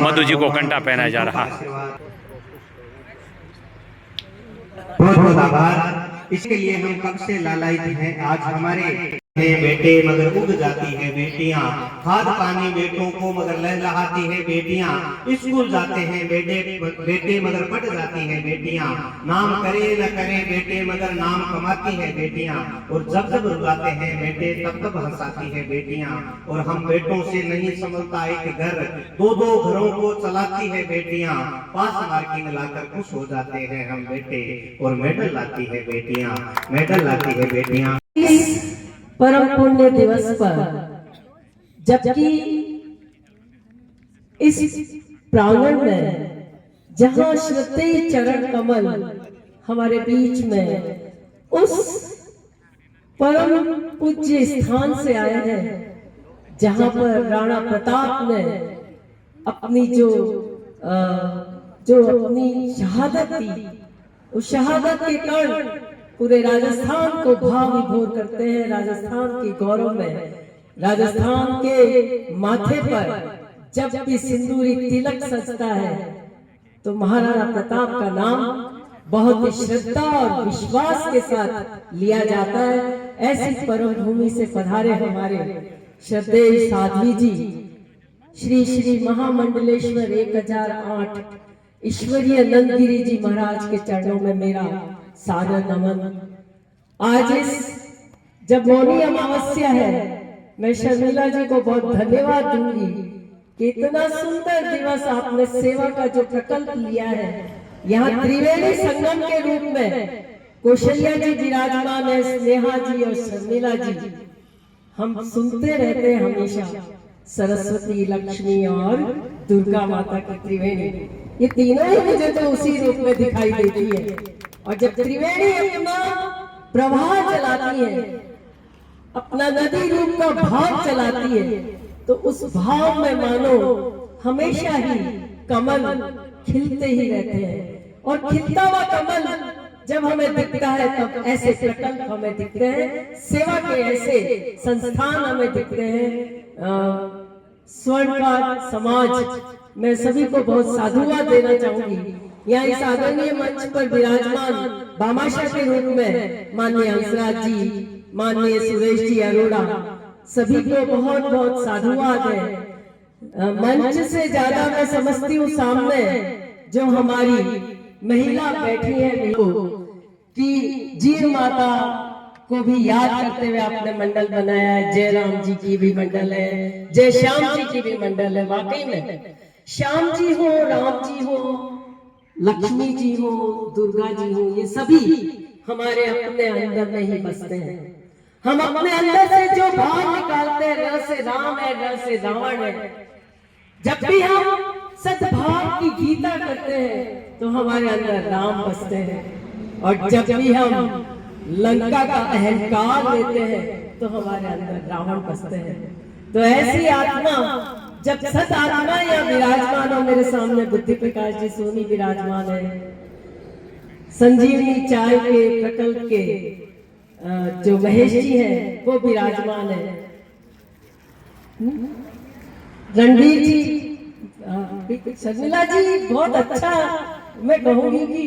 A: मधु जी को कंटा पहनाया जा रहा है।
B: बहुत बहुत आभार। इसके लिए हम कब से लालायित हैं। आज हमारे बेटे मगर उग जाती है बेटियां, खाद पानी बेटों को मगर लहलहाती है बेटियां, स्कूल जाते हैं बेटे मगर पट जाती है बेटियां, नाम करे न करे बेटे मगर नाम कमाती है बेटियां, और जब जब रुलाते हैं बेटे तब तब हंसाती है बेटियां, और हम बेटों से नहीं संभलता एक घर, दो दो घरों को चलाती है बेटियां, पास मार्किंग लाकर खुश हो जाते हैं हम बेटे, और मेडल लाती है बेटियां, मेडल लाती है बेटियां।
E: परम पुण्य दिवस पर, जबकि इस प्रांगण में जहां श्रद्धेय चरण कमल हमारे बीच में उस परम पूज्य स्थान से आए हैं जहां पर राणा प्रताप ने अपनी जो अपनी शहादत दी, उस शहादत के कारण पूरे राजस्थान को भाव विभोर करते हैं। राजस्थान के गौरव में, राजस्थान के माथे पर जब भी सिंदूरी तिलक सजता है तो महाराणा प्रताप का नाम बहुत ही श्रद्धा और विश्वास के साथ लिया जाता है। ऐसी परम भूमि से पधारे हमारे श्रद्धेय साध्वी जी, श्री श्री महामंडलेश्वर 1008 ईश्वरीय नंदगिरी जी महाराज के चरणों में मेरा सादर नमन। आज इस जब मौनी अमावस्या है, मैं शर्मिला जी को बहुत धन्यवाद दूंगी कि इतना सुंदर दिवस आपने सेवा का जो प्रकल्प लिया है। यहाँ त्रिवेणी संगम के रूप में कौशल्या जी विराजमान है, स्नेहा जी और शर्मिला जी। हम सुनते रहते हैं हमेशा सरस्वती, लक्ष्मी और दुर्गा माता की त्रिवेणी, ये तीनों ही मुझे तो उसी रूप में दिखाई देती है। और जब त्रिवेणी अपना प्रवाह चलाती है, अपना नदी रूप का भाव चलाती है, तो उस भाव में मानो हमेशा ही कमल खिलते ही रहते हैं। और खिलता हुआ कमल जब हमें दिखता है तब ऐसे प्रकल्प हमें दिखते हैं, सेवा के ऐसे संस्थान हमें दिखते हैं। स्वर्णकार समाज, मैं सभी को बहुत साधुवाद देना चाहूंगी। यहाँ इस आदरणीय मंच पर विराजमान भामाशाह के रूप में माननीय हंसराज जी, माननीय सुरेश जी अरोड़ा, सभी को बहुत बहुत साधुवाद है। मंच से ज्यादा मैं समझती हूँ सामने जो हमारी महिला बैठी है कि जीव माता को भी याद करते हुए आपने मंडल बनाया है। जय राम जी की भी मंडल है, जय श्याम जी की भी मंडल है। वाकई में श्याम जी हो, राम जी हो, लक्ष्मी जी हो, दुर्गा जी हो, ये सभी हमारे अपने अंदर में ही बसते हैं। हम अपने अंदर से जो भाव निकालते हैं, र से राम है, र से रावण है। जब भी हम सद्भाव की गीता करते हैं तो हमारे अंदर राम बसते हैं, और जब भी हम लंका का अहंकार लेते हैं तो हमारे अंदर रावण बसते हैं। तो ऐसी आत्मा जब सत आत्मा या विराजमान हो, मेरे सामने बुद्धि प्रकाश जी सोनी विराजमान है, संजीवनी चाय के प्रकल्प के जो महेश जी हैं वो विराजमान है, रणवीर जी, शर्मिला जी। बहुत अच्छा मैं कहूंगी कि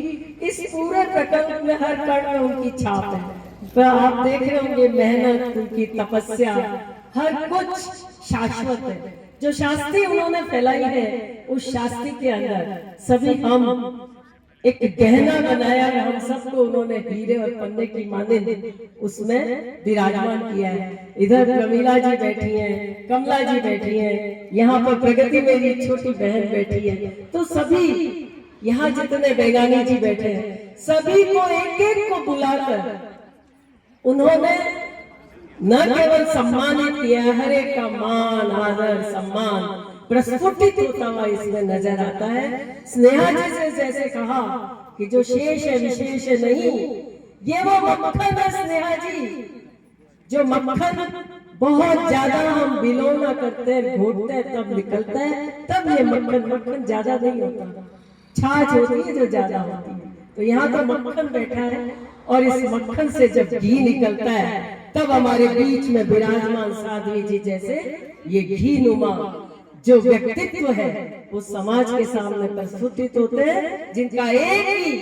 E: इस पूरे प्रकल्प में हर कण में उनकी छाप है। तो आप देख रहे होंगे मेहनत, उनकी तपस्या, हर कुछ शाश्वत है। जो शास्त्री उन्होंने फैलाई है, उस शास्त्री के अंदर सभी हम एक गहना बनाया है। हम सबको उन्होंने हीरे और पन्ने की माने उसमें विराजमान किया है। इधर प्रमीला जी बैठी हैं, कमला जी बैठी हैं, यहाँ पर प्रगति मेरी छोटी बहन बैठी है। तो सभी
G: यहाँ जितने वैज्ञानिक जी बैठे हैं, सभी को एक एक को बुलाकर उन्होंने न केवल सम्मानित किया, हर एक का मान आदर सम्मान प्रस्फुटित होता हुआ इसमें नजर आता है। स्नेहा जी से जैसे कहा कि जो शेष है विशेष है नहीं, ये वो मक्खन है स्नेहा जी, जो मक्खन बहुत ज्यादा हम बिलोना करते हैं, घोटते हैं तब निकलता है, तब ये मक्खन ज्यादा नहीं होता, छाछ होती है जो ज्यादा होती है। तो यहाँ तो मक्खन बैठा है और इस मक्खन से जब घी निकलता है तब हमारे बीच में विराजमान साध्वी जी जैसे ये घी नुमा जो व्यक्तित्व है वो समाज के सामने प्रस्तुत होते हैं, जिनका एक ही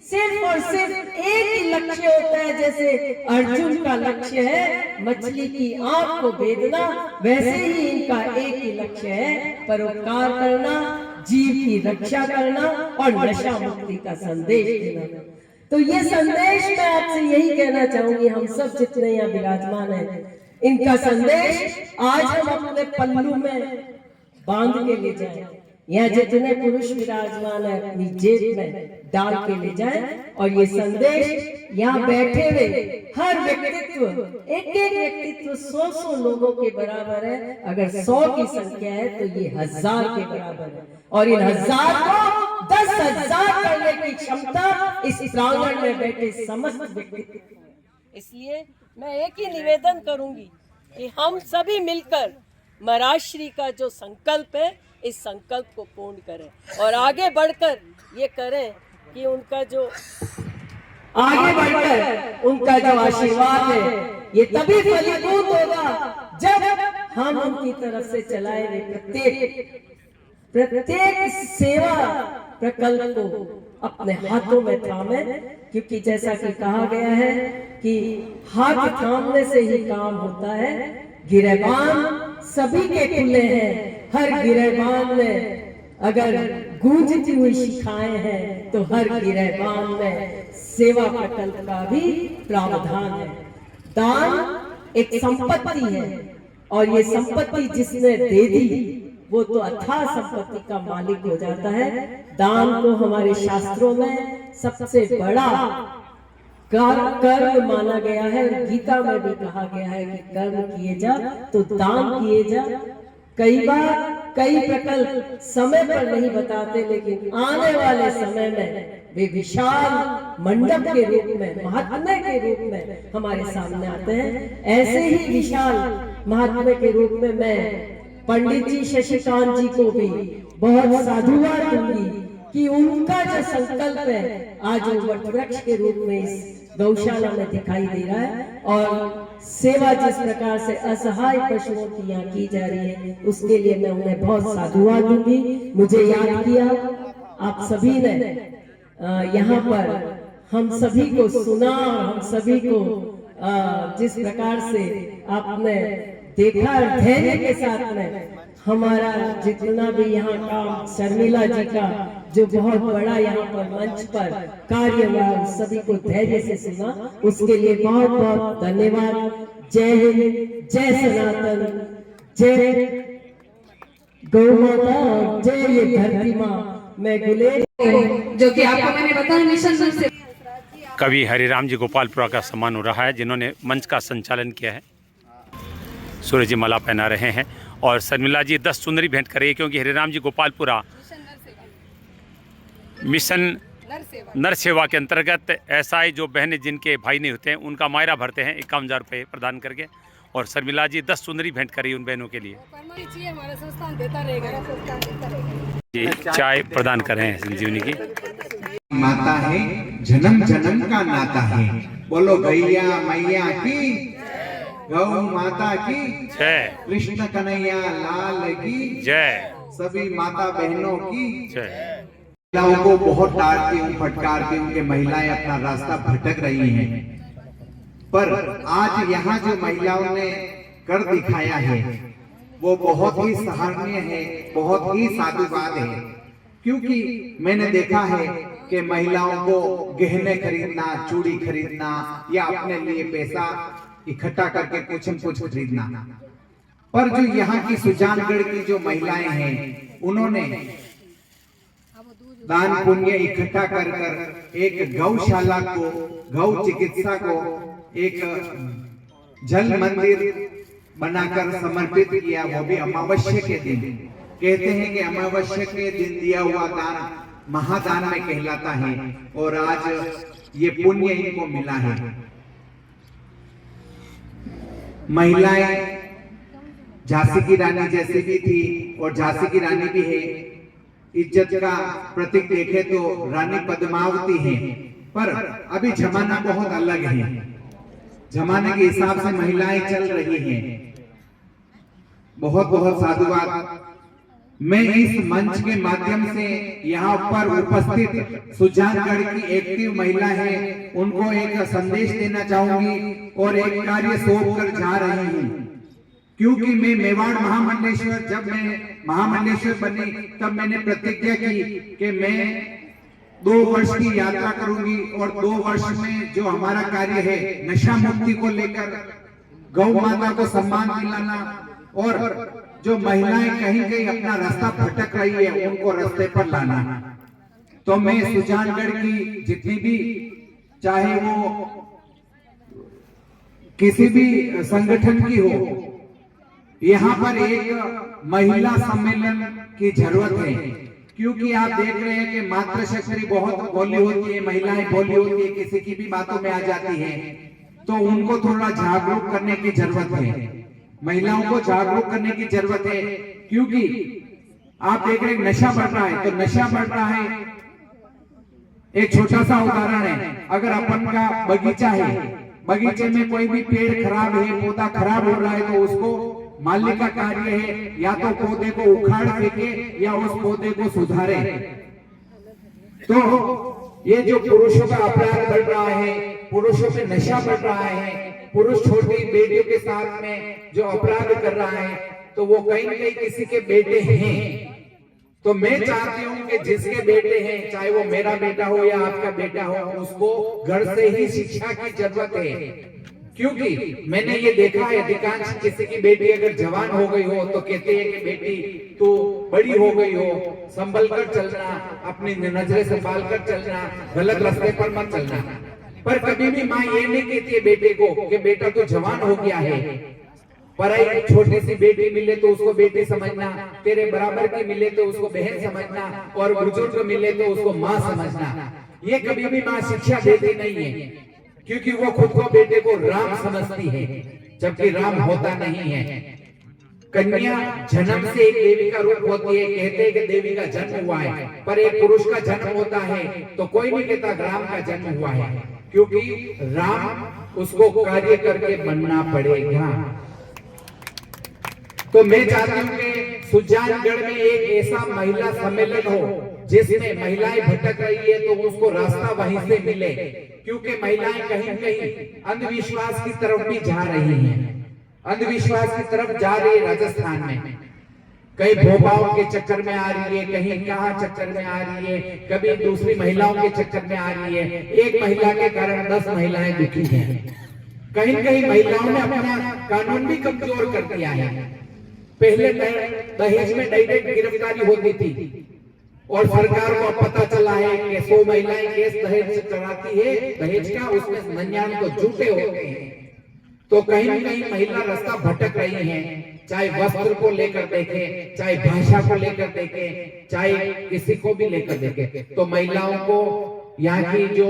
G: सिर्फ और सिर्फ एक ही लक्ष्य होता है। जैसे अर्जुन का लक्ष्य है मछली की आंख को भेदना, वैसे ही इनका एक ही लक्ष्य है परोपकार करना, जीव की रक्षा करना और नशा मुक्ति का संदेश देना। तो ये संदेश मैं आपसे यही कहना चाहूंगी, हम सब जितने यहाँ विराजमान हैं, इनका संदेश आज हम अपने पल्लू में बांध के ले जाएं। यहाँ जितने पुरुष विराजमान है अपनी जेब में डाल के ले जाएं और ये संदेश यहाँ बैठे हुए हर व्यक्तित्व, एक एक व्यक्तित्व 100 लोगों के बराबर है। अगर 100 की संख्या है तो ये 1000 के बराबर है और इन 1000 को 10,000 करने की क्षमता इस प्रांगण में बैठे समस्त व्यक्तित्व। इसलिए मैं एक ही निवेदन करूंगी कि हम सभी मिलकर महाराज श्री का जो संकल्प है, इस संकल्प को पूर्ण करें और आगे बढ़कर ये करें कि उनका जो आशीर्वाद है ये तभी फलीभूत होगा जब हम उनकी तरफ से चलाए हुए प्रत्येक सेवा प्रकल्प को अपने हाथों में थामे, क्योंकि जैसा कि कहा गया है कि हाथ थामने से ही काम होता है। गिरेबान सभी के खुले हैं, हर गिरेबान में अगर गूंजती हुई शिखाएं हैं तो हर गिरेबान में सेवा प्रकल्प का भी प्रावधान है। दान एक संपत्ति है और ये संपत्ति जिसने दे दी वो तो अथाह संपत्ति का मालिक हो जाता है। दान को हमारे शास्त्रों में सबसे बड़ा कर्म माना गया है। गीता में भी कहा गया है कि कर्म किए जा तो दान किए जा। कई बार कई प्रकल्प समय पर नहीं बताते, लेकिन आने वाले समय में वे विशाल मंडप के रूप में, महात्म्य के रूप में हमारे सामने आते हैं। ऐसे ही विशाल महात्म्य के रूप में मैं पंडित जी शशिकांत जी को भी बहुत साधुवाद दूंगी कि उनका जो संकल्प है आज वो वटवृक्ष के रूप में इस गौशाला में दिखाई दे रहा है और सेवा जिस प्रकार से असहाय पशुओं की यहाँ की जा रही है उसके लिए मैं उन्हें बहुत साधुवाद दूंगी। मुझे याद किया आप सभी ने यहाँ पर हम सभी को सुना और हम सभी को जिस प्रकार से आपने देखा और धैर्य के साथ में हमारा जितना भी यहाँ काम शर्मिला जी का जो बहुत बड़ा यहाँ पर मंच पर कार्य हुआ सभी को धैर्य से सुना, उसके लिए बहुत बहुत धन्यवाद। जय हिंद, जय सनातन, जय गौ माता, जय ये धरती माँ। मैं गुलेर
E: जो कि आपको मैंने बताया मिशन से
A: कवि हरिराम जी गोपालपुरा का सम्मान हो रहा है, जिन्होंने मंच का संचालन किया है। सूर्य जी माला पहना रहे हैं और शर्मिला जी 10 चुनरी भेंट कर रही है, क्योंकि हरिराम जी गोपालपुरा मिशन नर सेवा के अंतर्गत एसआई जो बहनें जिनके भाई नहीं होते हैं उनका मायरा भरते हैं 51,000 रुपये प्रदान करके, और शर्मिला जी 10 चुनरी भेंट करी उन बहनों के लिए।
G: हमारा संस्थान देता रहेगा।
A: जी चाय प्रदान कर रहे हैं संजीवनी की।
C: माता है जन्म जन्म का नाता है, बोलो भैया मैया की, गौ माता की
A: जय,
C: कृष्ण कन्हैया लाल की जय, सभी माता बहनों की
A: जय।
C: महिलाओं को बहुत डांटती हूँ, फटकारती हूँ कि महिलाएं अपना रास्ता भटक रही हैं, पर आज यहाँ जो महिलाओं ने कर दिखाया है वो बहुत ही सराहनीय है, बहुत ही साधुवाद है। क्योंकि मैंने देखा है कि महिलाओं को गहने खरीदना, चूड़ी खरीदना या अपने लिए पैसा इकट्ठा करके कुछ न कुछ खरीदना, पर जो यहाँ की सुजानगढ़ की जो महिलाएं हैं उन्होंने दान पुण्य इकट्ठा कर कर एक गौशाला को, गौ चिकित्सा को एक जल मंदिर बनाकर समर्पित किया, वो भी अमावस्या के दिन। कहते हैं कि अमावस्या के दिन दिया हुआ दान महादान में कहलाता है, और आज ये पुण्य इनको मिला है। महिलाएं झांसी की रानी जैसी भी थी और झांसी की रानी भी है, इज्जत का प्रतीक देखे तो रानी पद्मावती है, पर अभी जमाना बहुत अलग है, जमाने के हिसाब से महिलाएं चल रही हैं। बहुत बहुत साधुवाद। मैं इस मंच के माध्यम से यहाँ पर उपस्थित सुजानगढ़ की एक्टिव महिला है, उनको एक संदेश देना चाहूंगी और एक कार्य सौंप कर जा रही हूँ, क्योंकि मैं मेवाड़ महामंडलेश्वर, जब मैं महामंडलेश्वर बनी तब मैंने प्रतिज्ञा की कि मैं 2 वर्ष की यात्रा करूंगी और 2 वर्ष में जो हमारा कार्य है नशा मुक्ति को लेकर, गौ माता को सम्मान दिलाना, और जो महिलाएं कहीं कहीं अपना रास्ता भटक रही है उनको रास्ते पर लाना। तो मैं सुजानगढ़ की जितनी भी, चाहे वो किसी भी संगठन की हो, यहाँ पर एक महिला सम्मेलन की जरूरत है, क्योंकि आप देख रहे हैं कि मातृशक्ति बहुत बोली होती है, महिलाएं बोली होती है, किसी की भी बातों में आ जाती है, तो उनको थोड़ा जागरूक करने की जरूरत है, महिलाओं को जागरूक करने की जरूरत है। क्योंकि आप देख रहे हैं नशा बढ़ रहा है, तो नशा बढ़ रहा है, एक छोटा सा उदाहरण है, अगर अपन का बगीचा है, बगीचे में कोई भी पेड़ खराब है, पौधा खराब हो रहा है, तो उसको मालिक का कार्य है या तो पौधे को उखाड़ फेंके या उस पौधे को सुधारे। तो ये जो पुरुषों का अपराध बढ़ रहा है, पुरुषों में नशा बढ़ रहा है, पुरुष छोटी बेटियों के साथ में जो अपराध कर रहा है, तो वो कहीं न कहीं किसी के बेटे हैं। तो मैं चाहती हूँ कि जिसके बेटे हैं, चाहे वो मेरा बेटा हो या आपका बेटा हो, उसको घर से ही शिक्षा की जरूरत है। क्योंकि मैंने ये देखा है, अधिकांश किसी की बेटी अगर जवान हो गई हो तो कहते हैं कि बेटी तू बड़ी हो गई हो, संभल कर चलना, अपनी नजरें संभाल कर चलना, गलत रास्ते पर मत चलना। पर कभी भी माँ ये नहीं कहती है बेटे को कि बेटा तो जवान हो गया है। पर एक छोटी सी बेटी मिले तो उसको बेटी समझना, तेरे बराबर की मिले तो उसको बहन समझना, और बुजुर्ग मिले तो उसको माँ समझना। ये कभी भी माँ शिक्षा देती नहीं है, क्योंकि वो खुद को बेटे को राम समझती है, जबकि राम होता नहीं है। कन्या जन्म से एक देवी का रूप होती है, कहते हैं कि देवी का जन्म हुआ है, पर एक पुरुष का जन्म होता है तो कोई नहीं कहता राम का जन्म हुआ है, क्योंकि राम उसको कार्य करके बनना पड़ेगा। तो मैं चाहती हूँ कि सुजानगढ़ में एक ऐसा महिला सम्मेलन हो जिसमें महिलाएं भटक रही है तो उसको रास्ता वहीं से मिले, क्योंकि महिलाएं कहीं कहीं अंधविश्वास की तरफ भी जा रही हैं, अंधविश्वास की तरफ जा रही है। राजस्थान में कहीं भोपाओं के चक्कर में आ रही है, कहीं कहाँ चक्कर में आ रही है, कभी दूसरी महिलाओं के चक्कर में आ रही है। एक महिला के कारण 10 महिलाएं दुखी हैं। कहीं कहीं महिलाओं ने अपना कानून भी कमजोर कर दिया है। पहले दहेज में डायरेक्ट गिरफ्तारी होती थी, और सरकार को पता चला है कि 100 महिलाएं केस दहेज चढ़ाती है, दहेज का, उसमें 99 तो झूठे होते हैं। तो कहीं न कहीं महिला रास्ता भटक रही हैं, चाहे वस्त्र को लेकर देखें, चाहे भाषा को लेकर देखें, चाहे किसी को भी लेकर देखें। तो महिलाओं को यहाँ की जो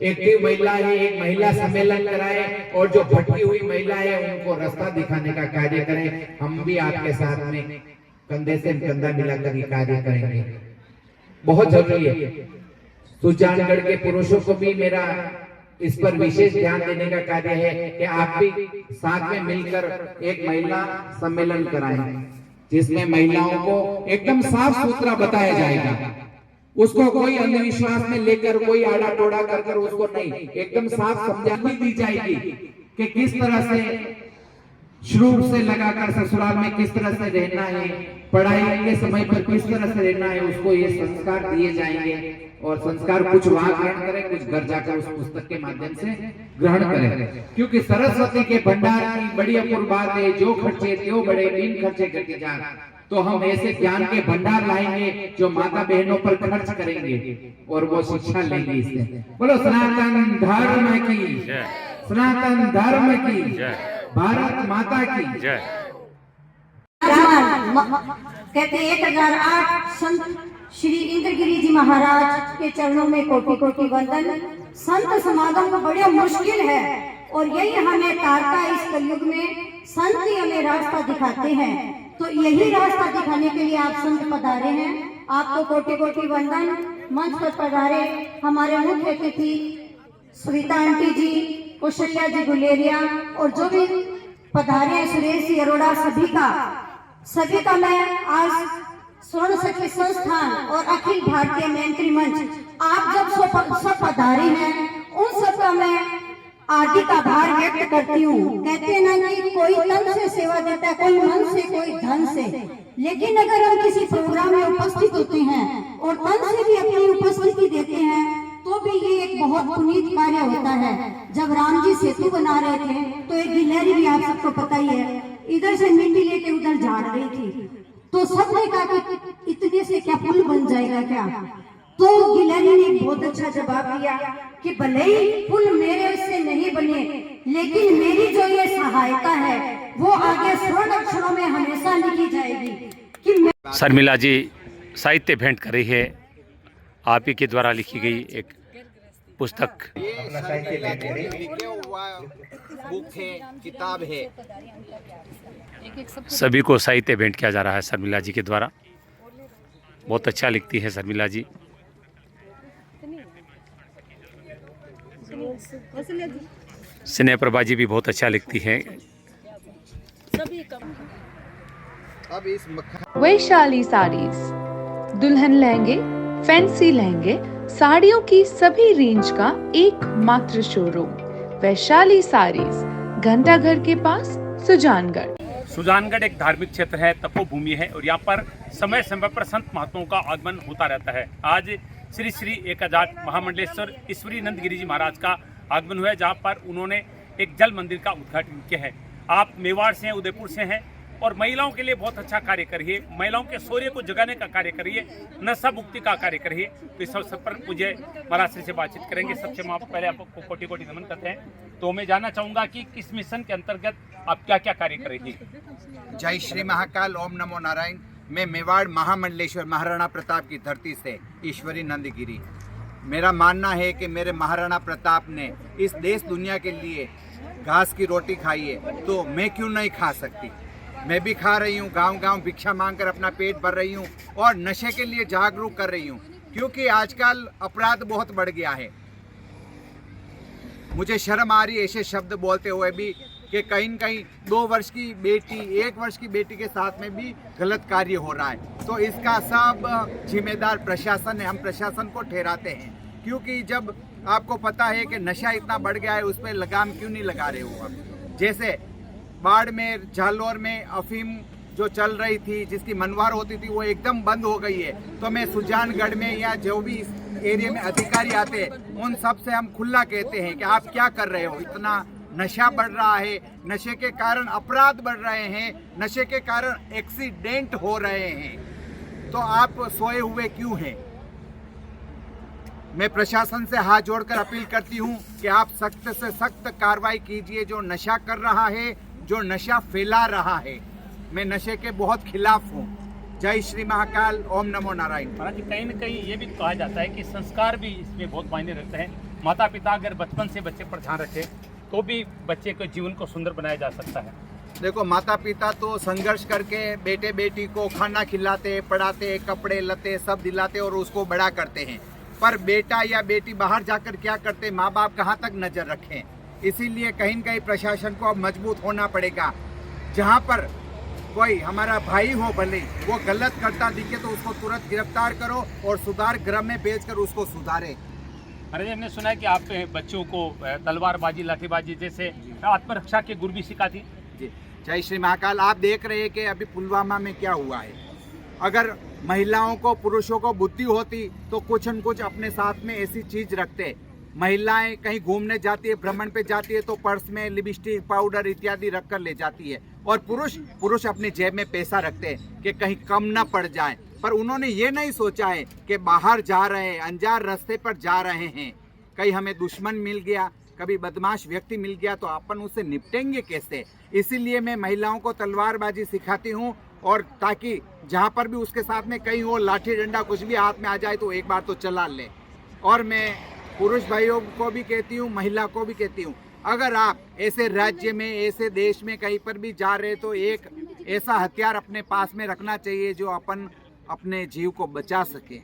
C: एक्टिव महिला है, एक महिला सम्मेलन कराए, और जो भटकी हुई महिला है उनको रास्ता दिखाने का कार्य करें। हम भी आपके साथ में कंधे से कंधा मिलाकर ये कार्य करेंगे, बहुत जरूरी है। सुजानगढ़ के पुरुषों को भी मेरा इस पर विशेष ध्यान देने का कार्य है कि आप भी साथ में मिलकर एक महिला सम्मेलन कराएं, जिसमें महिलाओं को एकदम साफ सुथरा बताया जाएगा। उसको कोई अंधविश्वास में लेकर कोई आड़ा टोड़ा कर उसको नहीं, एकदम साफ समझानी दी जाएगी कि किस तरह से शुरू से लगाकर ससुराल में किस तरह से रहना है, पढ़ाई के समय पर किस तरह से रहना है, उसको ये संस्कार दिए जाएंगे। और संस्कार कुछ वहां ग्रहण करें, कुछ घर जाकर उस पुस्तक के माध्यम से ग्रहण करें, क्योंकि सरस्वती के भंडार की बड़ी अपूर्व बात है, जो खर्चे त्यो बड़े, बिन खर्चे करके जा। तो हम ऐसे ज्ञान के भंडार लाएंगे जो माता बहनों पर खर्च करेंगे और वो शिक्षा लेंगे इससे। बोलो सनातन धर्म की जय, सनातन धर्म की जय, भारत माता की जय।
H: कहते 1008 संत श्री इंद्रगिरी जी महाराज के चरणों में कोटि कोटि वंदन। संत समागम को बड़े मुश्किल है और यही हमें तारता है इस कलयुग में। संत ही हमें रास्ता दिखाते हैं, तो यही रास्ता दिखाने के लिए आप संत पधारे हैं। आपको कोटि कोटि वंदन। मंच पर पधारे हमारे मुख्य अतिथि सुनीता आंटी जी, कौशल्या जी गुलेरिया और जो भी पधारे हैं, सुरेश जी अरोड़ा, सभी का मैं आज स्वर्ण सखी संस्थान और अखिल भारतीय मैत्री मंच, आप जब सब पधारे हैं उन सब का मैं हार्दिक आभार व्यक्त करती हूँ। कहते हैं ना कि कोई तन से सेवा देता है, कोई मन से, कोई धन से, लेकिन अगर हम किसी प्रोग्राम में उपस्थित होते हैं और तन से भी अपनी उपस्थिति देते हैं तो भी ये एक बहुत पुनीत कार्य होता है। जब राम जी सेतु बना रहे थे तो एक गिलहरी भी आप सबको पता ही है, इधर से मिट्टी लेके उधर झाड़ रही थी, तो सबने कहा कि इतने से क्या पुल बन जाएगा क्या? तो गिलहरी ने बहुत अच्छा जवाब दिया कि भले ही पुल मेरे से नहीं बने, लेकिन मेरी जो ये सहायता है वो आगे स्वर्ण अक्षरों में हमेशा लिखी जाएगी कि
A: शर्मिला जी साहित्य भेंट कर रही है, आप ही के द्वारा लिखी गई एक पुस्तक।
C: लिखे हुआ बुक है, किताब है।
A: सभी को साहित्य भेंट किया जा रहा है शर्मिला जी के द्वारा। बहुत अच्छा लिखती है शर्मिला जी। स्नेह प्रभा जी भी बहुत अच्छा लिखती है।
C: अब इस
I: वैशाली साड़ीज, दुल्हन लहंगे, फैंसी लहंगे, साड़ियों की सभी रेंज का एकमात्र शोरूम वैशाली साड़ीज, घंटाघर के पास, सुजानगढ़।
A: सुजानगढ़ एक धार्मिक क्षेत्र है, तपोभूमि है और यहाँ पर समय समय पर संत महात्माओं का आगमन होता रहता है। आज श्री श्री 1000 महामंडलेश्वर ईश्वरी नंद गिरी जी महाराज का आगमन हुआ है, जहाँ पर उन्होंने एक जल मंदिर का उद्घाटन किया है। आप मेवाड़ से हैं, उदयपुर से हैं और महिलाओं के लिए बहुत अच्छा कार्य करिए, महिलाओं के शौर्य को जगाने का कार्य करिए, नशा मुक्ति का कार्य करिए। तो इस अवसर पर मुझे महाराज श्री से बातचीत करेंगे। सबसे मैं पहले आपको कोटि कोटि नमन करते हैं, तो मैं जानना चाहूँगा कि किस मिशन के अंतर्गत आप क्या क्या कार्य कर रही थी।
C: जय श्री महाकाल, ओम नमो नारायण। मैं मेवाड़ महामंडलेश्वर महाराणा प्रताप की धरती से ईश्वरी नंदगिरी। मेरा मानना है कि मेरे महाराणा प्रताप ने इस देश दुनिया के लिए घास की रोटी खाई है, तो मैं क्यों नहीं खा सकती। मैं भी खा रही हूँ, गांव-गांव भिक्षा मांगकर अपना पेट भर रही हूँ और नशे के लिए जागरूक कर रही हूँ, क्योंकि आजकल अपराध बहुत बढ़ गया है। मुझे शर्म आ रही है ऐसे शब्द बोलते हुए भी कि कहीं न कहीं 2 वर्ष की बेटी, 1 वर्ष की बेटी के साथ में भी गलत कार्य हो रहा है। तो इसका सब जिम्मेदार प्रशासन है, हम प्रशासन को ठहराते हैं, क्योंकि जब आपको पता है कि नशा इतना बढ़ गया है, उस पर लगाम क्यों नहीं लगा रहे हो आप। जैसे बाड़मेर, जालौर में अफीम जो चल रही थी, जिसकी मनवार होती थी, वो एकदम बंद हो गई है। तो मैं सुजानगढ़ में या जो भी इस एरिया में अधिकारी आते हैं, उन सब से हम खुला कहते हैं कि आप क्या कर रहे हो। इतना नशा बढ़ रहा है, नशे के कारण अपराध बढ़ रहे हैं, नशे के कारण एक्सीडेंट हो रहे हैं, तो आप सोए हुए क्यों हैं। मैं प्रशासन से हाथ जोड़कर अपील करती हूं कि आप सख्त से सख्त कार्रवाई कीजिए जो नशा कर रहा है, जो नशा फैला रहा है। मैं नशे के बहुत खिलाफ हूं। जय श्री महाकाल, ओम नमो नारायण।
A: महाराज जी, कहीं न कहीं ये भी कहा जाता है कि संस्कार भी इसमें बहुत मायने रखते हैं। माता पिता अगर बचपन से बच्चे पर ध्यान रखें तो भी बच्चे के जीवन को सुंदर बनाया जा सकता है।
C: देखो, माता पिता तो संघर्ष करके बेटे बेटी को खाना खिलाते, पढ़ाते, कपड़े लते सब दिलाते और उसको बड़ा करते हैं, पर बेटा या बेटी बाहर जाकर क्या करते, माँ बाप कहाँ तक नजर रखें। इसीलिए कहीं न कहीं प्रशासन को अब मजबूत होना पड़ेगा। जहाँ पर कोई हमारा भाई हो, भले वो गलत करता दिखे तो उसको तुरंत गिरफ्तार करो और सुधार गृह में भेजकर उसको सुधारे।
A: अरे जी, हमने सुना है कि आप बच्चों को तलवारबाजी, लाठीबाजी जैसे आत्मरक्षा के गुर भी सिखाती।
C: जी, जय श्री महाकाल। आप देख रहे हैं कि अभी पुलवामा में क्या हुआ है। अगर महिलाओं को, पुरुषों को बुद्धि होती तो कुछ न कुछ अपने साथ में ऐसी चीज रखते। महिलाएं कहीं घूमने जाती है, भ्रमण पे जाती है तो पर्स में लिपस्टिक, पाउडर इत्यादि रख कर ले जाती है। और पुरुष अपनी जेब में पैसा रखते हैं कि कहीं कम ना पड़ जाए। पर उन्होंने ये नहीं सोचा है कि बाहर जा रहे हैं, अनजान रास्ते पर जा रहे हैं, कहीं हमें दुश्मन मिल गया, कभी बदमाश व्यक्ति मिल गया तो अपन उससे निपटेंगे कैसे। इसीलिए मैं महिलाओं को तलवारबाजी सिखाती हूँ, और ताकि जहाँ पर भी उसके साथ में कहीं हो लाठी डंडा कुछ भी हाथ में आ जाए तो एक बार तो चला ले। और मैं पुरुष भाइयों को भी कहती हूँ, महिला को भी कहती हूँ, अगर आप ऐसे राज्य में, ऐसे देश में कहीं पर भी जा रहे तो एक ऐसा हथियार अपने पास में रखना चाहिए जो अपन अपने जीव को बचा सके।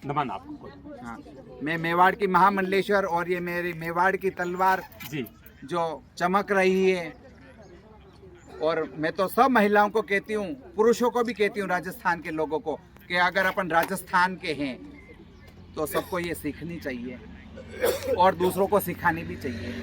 A: नमन आपको।
C: हाँ, मैं मेवाड़ की महामंडलेश्वर, और ये मेरी मेवाड़ की तलवार
A: जी
C: जो चमक रही है। और मैं तो सब महिलाओं को कहती हूँ, पुरुषों को भी कहती हूँ, राजस्थान के लोगों को, कि अगर अपन राजस्थान के हैं तो सबको ये सीखनी चाहिए और दूसरों को सिखानी भी चाहिए।